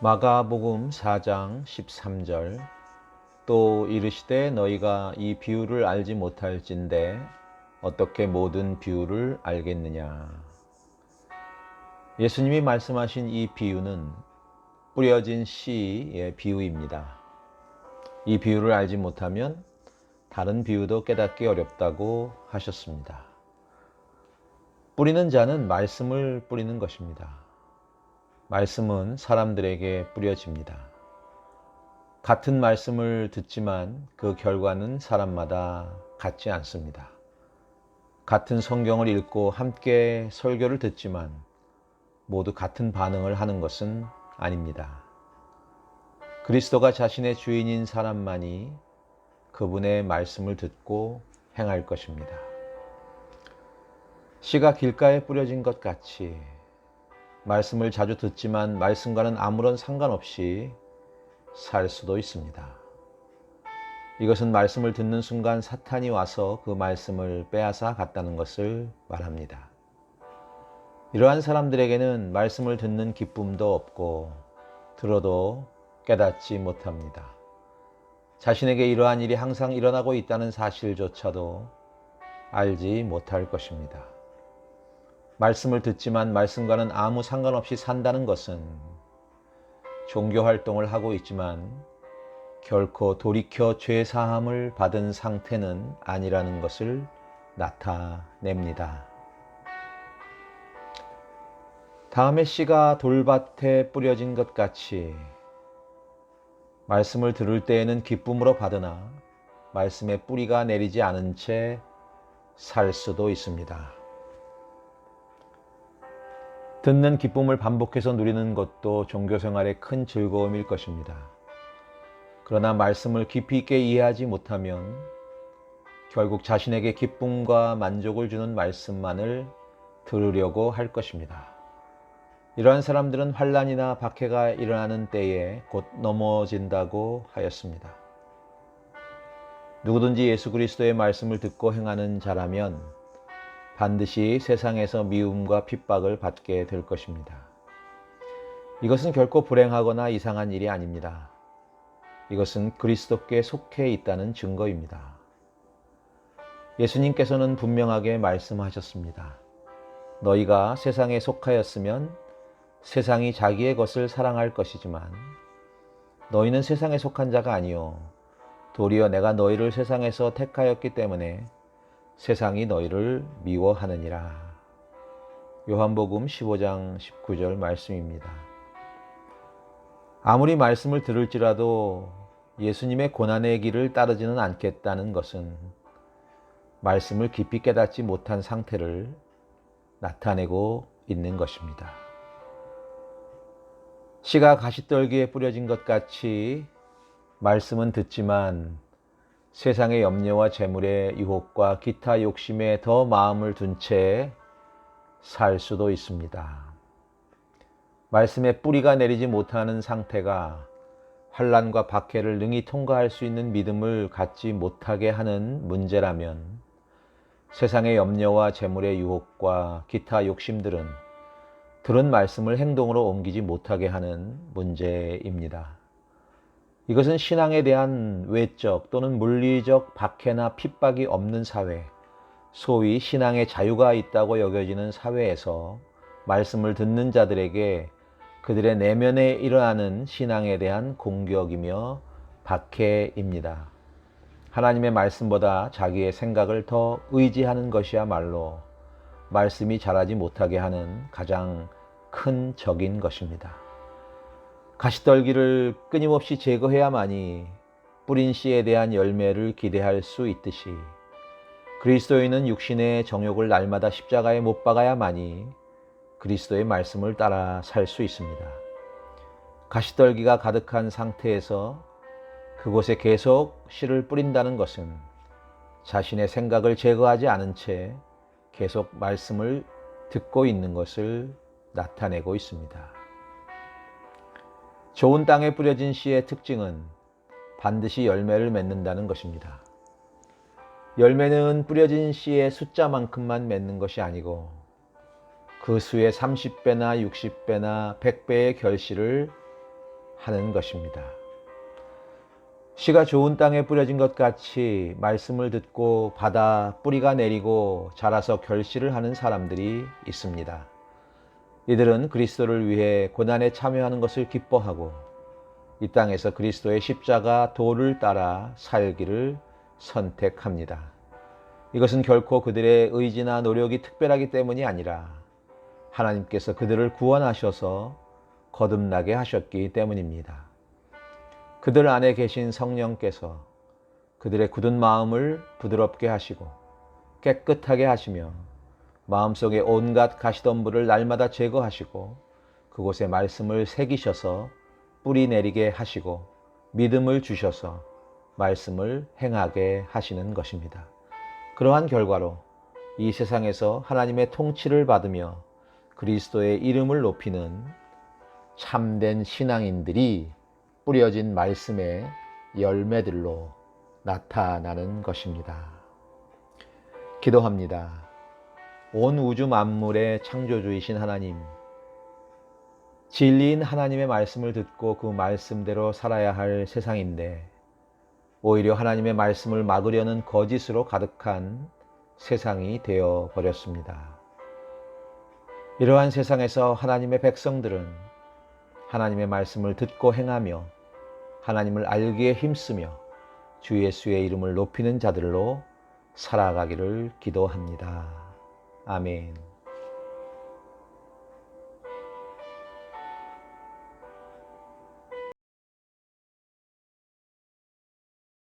마가복음 4장 13절. 또 이르시되 너희가 이 비유를 알지 못할진대 어떻게 모든 비유를 알겠느냐. 예수님이 말씀하신 이 비유는 뿌려진 씨의 비유입니다. 이 비유를 알지 못하면 다른 비유도 깨닫기 어렵다고 하셨습니다. 뿌리는 자는 말씀을 뿌리는 것입니다. 말씀은 사람들에게 뿌려집니다. 같은 말씀을 듣지만 그 결과는 사람마다 같지 않습니다. 같은 성경을 읽고 함께 설교를 듣지만 모두 같은 반응을 하는 것은 아닙니다. 그리스도가 자신의 주인인 사람만이 그분의 말씀을 듣고 행할 것입니다. 씨가 길가에 뿌려진 것 같이 말씀을 자주 듣지만 말씀과는 아무런 상관없이 살 수도 있습니다. 이것은 말씀을 듣는 순간 사탄이 와서 그 말씀을 빼앗아 갔다는 것을 말합니다. 이러한 사람들에게는 말씀을 듣는 기쁨도 없고 들어도 깨닫지 못합니다. 자신에게 이러한 일이 항상 일어나고 있다는 사실조차도 알지 못할 것입니다. 말씀을 듣지만 말씀과는 아무 상관없이 산다는 것은 종교 활동을 하고 있지만 결코 돌이켜 죄 사함을 받은 상태는 아니라는 것을 나타냅니다. 다음에 씨가 돌밭에 뿌려진 것 같이 말씀을 들을 때에는 기쁨으로 받으나 말씀의 뿌리가 내리지 않은 채 살 수도 있습니다. 듣는 기쁨을 반복해서 누리는 것도 종교생활의 큰 즐거움일 것입니다. 그러나 말씀을 깊이 있게 이해하지 못하면 결국 자신에게 기쁨과 만족을 주는 말씀만을 들으려고 할 것입니다. 이러한 사람들은 환난이나 박해가 일어나는 때에 곧 넘어진다고 하였습니다. 누구든지 예수 그리스도의 말씀을 듣고 행하는 자라면 반드시 세상에서 미움과 핍박을 받게 될 것입니다. 이것은 결코 불행하거나 이상한 일이 아닙니다. 이것은 그리스도께 속해 있다는 증거입니다. 예수님께서는 분명하게 말씀하셨습니다. 너희가 세상에 속하였으면 세상이 자기의 것을 사랑할 것이지만 너희는 세상에 속한 자가 아니요 도리어 내가 너희를 세상에서 택하였기 때문에 세상이 너희를 미워하느니라. 요한복음 15장 19절 말씀입니다. 아무리 말씀을 들을지라도 예수님의 고난의 길을 따르지는 않겠다는 것은 말씀을 깊이 깨닫지 못한 상태를 나타내고 있는 것입니다. 씨가 가시떨기에 뿌려진 것 같이 말씀은 듣지만 세상의 염려와 재물의 유혹과 기타 욕심에 더 마음을 둔 채 살 수도 있습니다. 말씀에 뿌리가 내리지 못하는 상태가 환난과 박해를 능히 통과할 수 있는 믿음을 갖지 못하게 하는 문제라면 세상의 염려와 재물의 유혹과 기타 욕심들은 들은 말씀을 행동으로 옮기지 못하게 하는 문제입니다. 이것은 신앙에 대한 외적 또는 물리적 박해나 핍박이 없는 사회, 소위 신앙의 자유가 있다고 여겨지는 사회에서 말씀을 듣는 자들에게 그들의 내면에 일어나는 신앙에 대한 공격이며 박해입니다. 하나님의 말씀보다 자기의 생각을 더 의지하는 것이야말로 말씀이 자라지 못하게 하는 가장 큰 적인 것입니다. 가시떨기를 끊임없이 제거해야만이 뿌린 씨에 대한 열매를 기대할 수 있듯이 그리스도인은 육신의 정욕을 날마다 십자가에 못 박아야만이 그리스도의 말씀을 따라 살 수 있습니다. 가시떨기가 가득한 상태에서 그곳에 계속 씨를 뿌린다는 것은 자신의 생각을 제거하지 않은 채 계속 말씀을 듣고 있는 것을 나타내고 있습니다. 좋은 땅에 뿌려진 씨의 특징은 반드시 열매를 맺는다는 것입니다. 열매는 뿌려진 씨의 숫자만큼만 맺는 것이 아니고 그 수의 30배나 60배나 100배의 결실을 하는 것입니다. 씨가 좋은 땅에 뿌려진 것 같이 말씀을 듣고 받아 뿌리가 내리고 자라서 결실을 하는 사람들이 있습니다. 이들은 그리스도를 위해 고난에 참여하는 것을 기뻐하고 이 땅에서 그리스도의 십자가 도를 따라 살기를 선택합니다. 이것은 결코 그들의 의지나 노력이 특별하기 때문이 아니라 하나님께서 그들을 구원하셔서 거듭나게 하셨기 때문입니다. 그들 안에 계신 성령께서 그들의 굳은 마음을 부드럽게 하시고 깨끗하게 하시며 마음속에 온갖 가시덤불을 날마다 제거하시고 그곳에 말씀을 새기셔서 뿌리 내리게 하시고 믿음을 주셔서 말씀을 행하게 하시는 것입니다. 그러한 결과로 이 세상에서 하나님의 통치를 받으며 그리스도의 이름을 높이는 참된 신앙인들이 뿌려진 말씀의 열매들로 나타나는 것입니다. 기도합니다. 온 우주 만물의 창조주이신 하나님, 진리인 하나님의 말씀을 듣고 그 말씀대로 살아야 할 세상인데 오히려 하나님의 말씀을 막으려는 거짓으로 가득한 세상이 되어 버렸습니다. 이러한 세상에서 하나님의 백성들은 하나님의 말씀을 듣고 행하며 하나님을 알기에 힘쓰며 주 예수의 이름을 높이는 자들로 살아가기를 기도합니다. 아멘.